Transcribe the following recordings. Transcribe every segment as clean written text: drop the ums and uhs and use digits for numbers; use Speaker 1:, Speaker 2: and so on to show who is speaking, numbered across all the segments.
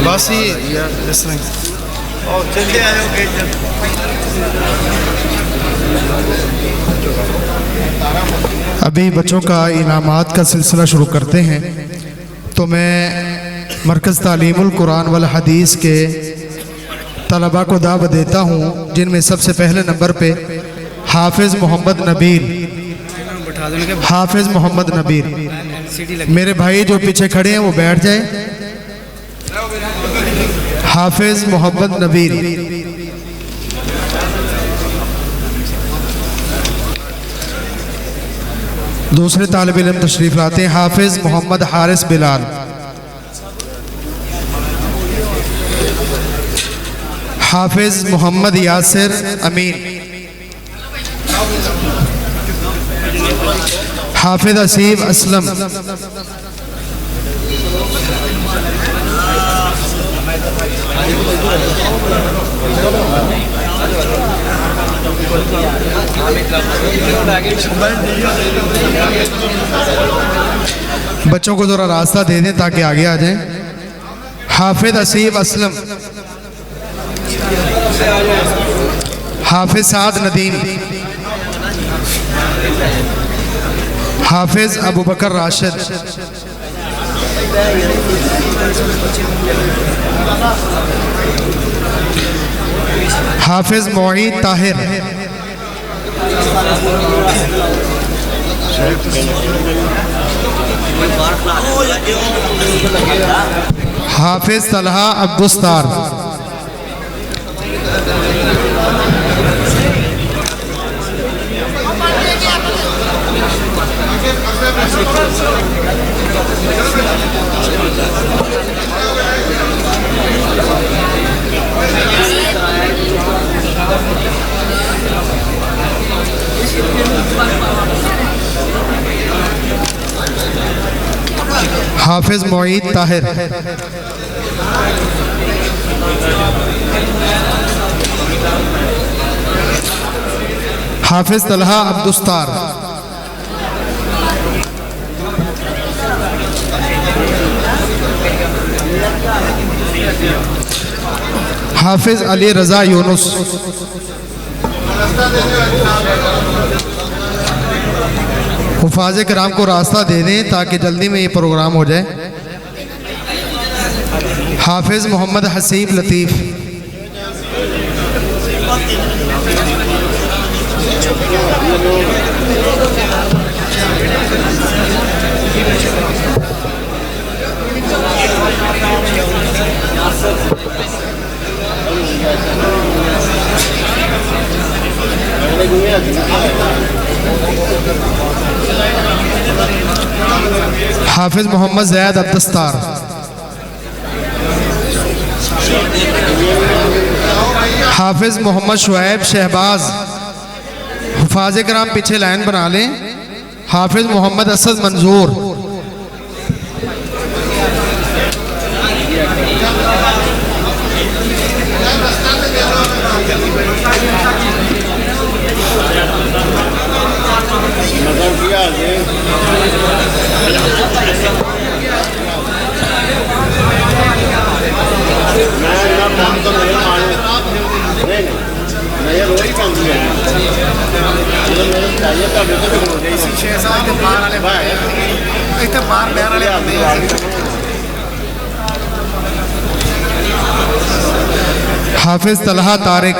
Speaker 1: बस ही इस तरह अभी बच्चों का इनामात का सिलसिला शुरू करते हैं। तो मैं मरकज़ तालीमुल कुरान वल हदीस के तलबा को दावत देता हूँ, जिनमें सबसे पहले नंबर पे हाफिज़ मोहम्मद नबील, हाफिज़ मोहम्मद नबील। मेरे भाई जो पीछे खड़े हैं वो बैठ जाए। हाफिज़ मोहम्मद नबील। दूसरे तालिब इल्म तशरीफ़ लाते हैं, हाफिज़ मोहम्मद हारिस बिलाल। हाफिज़ मोहम्मद यासिर अमीन। हाफिज़ असीब असलम। बच्चों को ज़रा रास्ता दे दें ताकि आगे आ जाएं। हाफिज़ असीब असलम। हाफिज़ साद नदीम। हाफिज़ अबू बकर राशिद। हाफिज़ मोईद ताहिर। हाफिज़ तलहा अब्दुस्तार। हाफिज़ मोईद ताहिर। हाफिज़ तलहा अब्दुस्तार। हाफिज़ अली रज़ा यूनुस। हुफ़ाज़ किराम को रास्ता दे दें ताकि जल्दी में ये प्रोग्राम हो जाए। हाफिज़ मोहम्मद हसीब लतीफ़। हाफिज़ मोहम्मद ज़ैद अब्दुस्तार। हाफिज़ मोहम्मद शुएब शहबाज। हुफ़ाज़ किराम पीछे लाइन बना लें। हाफिज़ मोहम्मद असद मंजूर। हाफिज तलहा तारिक,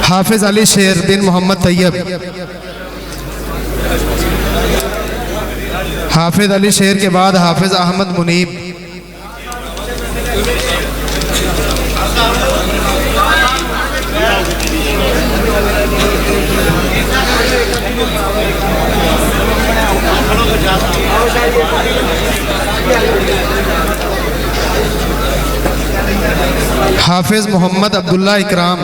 Speaker 1: हाफिज अली शेर बिन मोहम्मद तैयब, हाफिज अली शेर के बाद हाफिज अहमद मुनीब, हाफिज मोहम्मद अब्दुल्ला इकराम,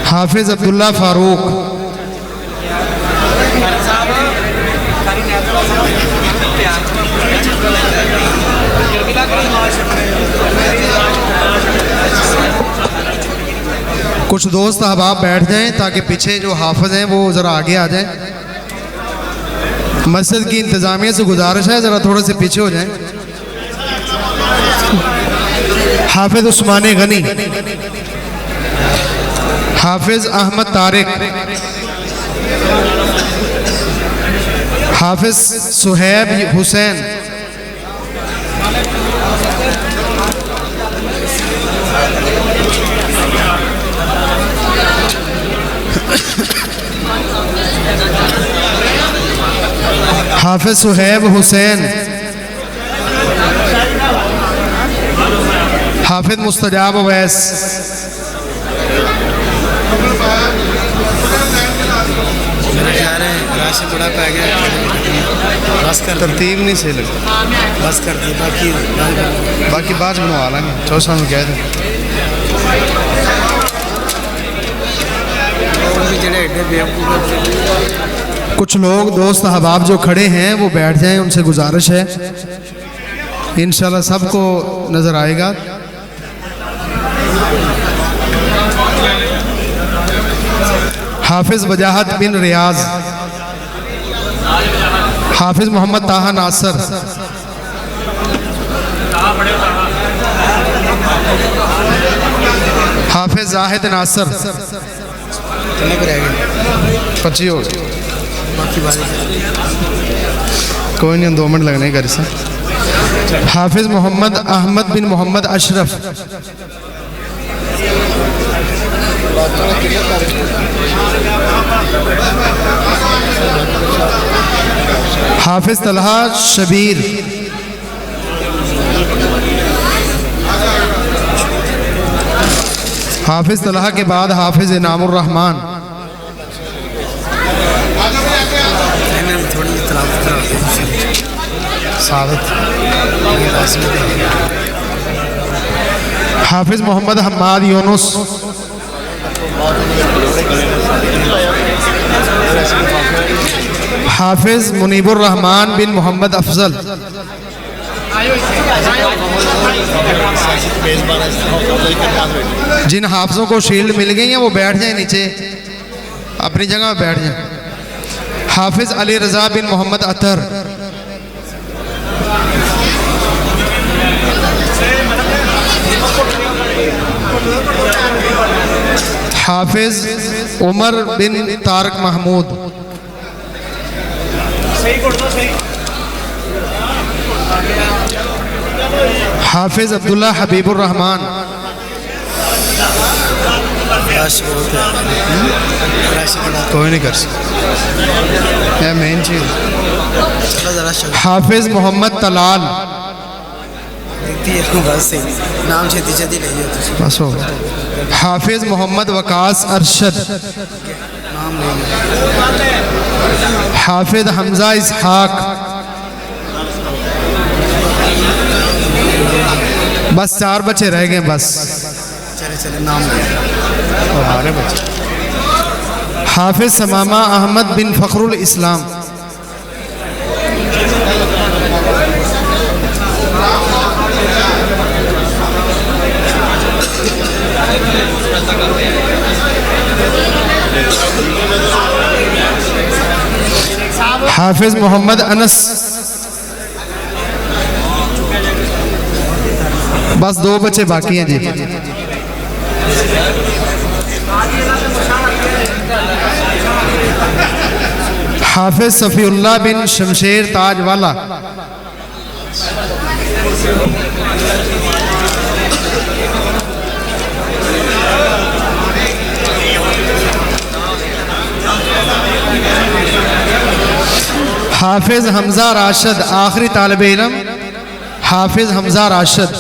Speaker 1: हाफिज अब्दुल्ला फारूक, कुछ दोस्त अहबाब बैठ जाएं ताकि पीछे जो हाफिज हैं वो ज़रा आगे आ जाएं। मस्जिद की इंतज़ामिया से गुजारिश है ज़रा थोड़े से पीछे हो जाएं। हाफिज उस्मानी गनी, हाफिज अहमद तारिक, हाफिज सुहैब हुसैन, हाफिज सुहैब हुसैन, हाफिज मुस्तजाब अवैस,
Speaker 2: बड़ा पै गया, बस कर,
Speaker 1: तरतीब नहीं सही लगती,
Speaker 2: बस कर दी,
Speaker 1: बाकी बाद बनवा लेंगे। चौसा में कह दें कुछ लोग दोस्त अहबाब जो खड़े हैं वो बैठ जाएं, उनसे गुजारिश है, इंशाल्लाह सबको नज़र आएगा। हाफिज वजाहत बिन रियाज, हाफिज मोहम्मद ताहा नासर, हाफिज जाहिद नासर, 25 हो गए, कोई नहीं 2 मिनट लगने घर से। हाफिज मोहम्मद अहमद बिन मोहम्मद अशरफ, हाफिज तलहा शबीर, हाफिज तलहा के बाद हाफिज इनामुर रहमान, हाफिज मोहम्मद हम्माद यूनुस, हाफिज मुनीबुर रहमान बिन मोहम्मद अफजल, जिन हाफिजों को शील्ड मिल गई हैं वो बैठ जाएं नीचे अपनी जगह बैठ जाएं। हाफिज अली रज़ा बिन मोहम्मद अतर, हाफिज उमर बिन तारक महमूद, हाफिज अब्दुल्ला हबीबुर रहमान, कोई नहीं कर सकता मेन चीज। हाफिज मोहम्मद तलाल,
Speaker 2: नाम छेती छेती नहीं
Speaker 1: बस हो। हाफिज मोहम्मद वकास अरशद, हाफिज हमजा इसहाक, बस 4 बच्चे रह गए बस।
Speaker 2: चले नाम
Speaker 1: हमारे बच्चे। हाफिज समामा अहमद बिन फ़खरुल इस्लाम, हाफिज मोहम्मद अनस, बस 2 बच्चे बाकी हैं जी। हाफिज सफ़ीउल्लाह बिन शमशेर ताज वाला, हाफिज हमजा राशिद आखिरी तालिब इल्म, हाफिज हमजा राशिद।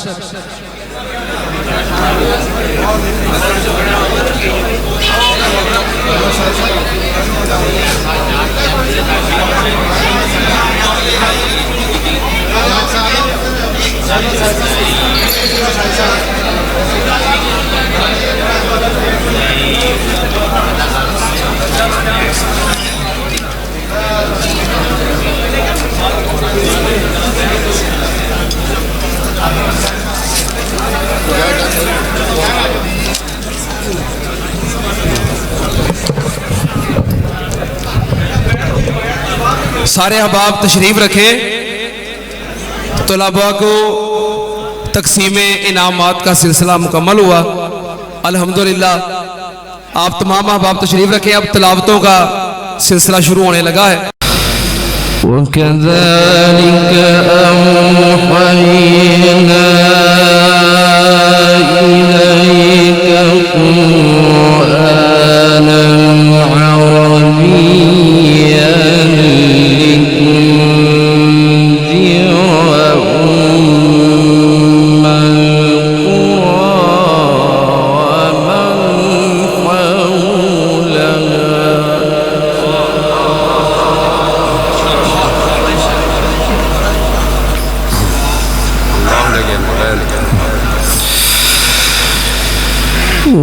Speaker 3: सारे अहबाब तशरीफ़ रखें। तलबा को तकसीम इनामात का सिलसिला मुकम्मल हुआ अल्हम्दुलिल्लाह। आप तमाम अहबाब तशरीफ़ रखें। अब तिलावतों का सिलसिला शुरू होने लगा है।
Speaker 4: वकज़ालिक अवहयना इलैका क़ुरआनन अरबिय्यन लितुनज़िरा उम्मल क़ुरा वमन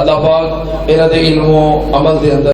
Speaker 3: अल्लाह पाक इन्हां दे इल्म अमल दे अंदर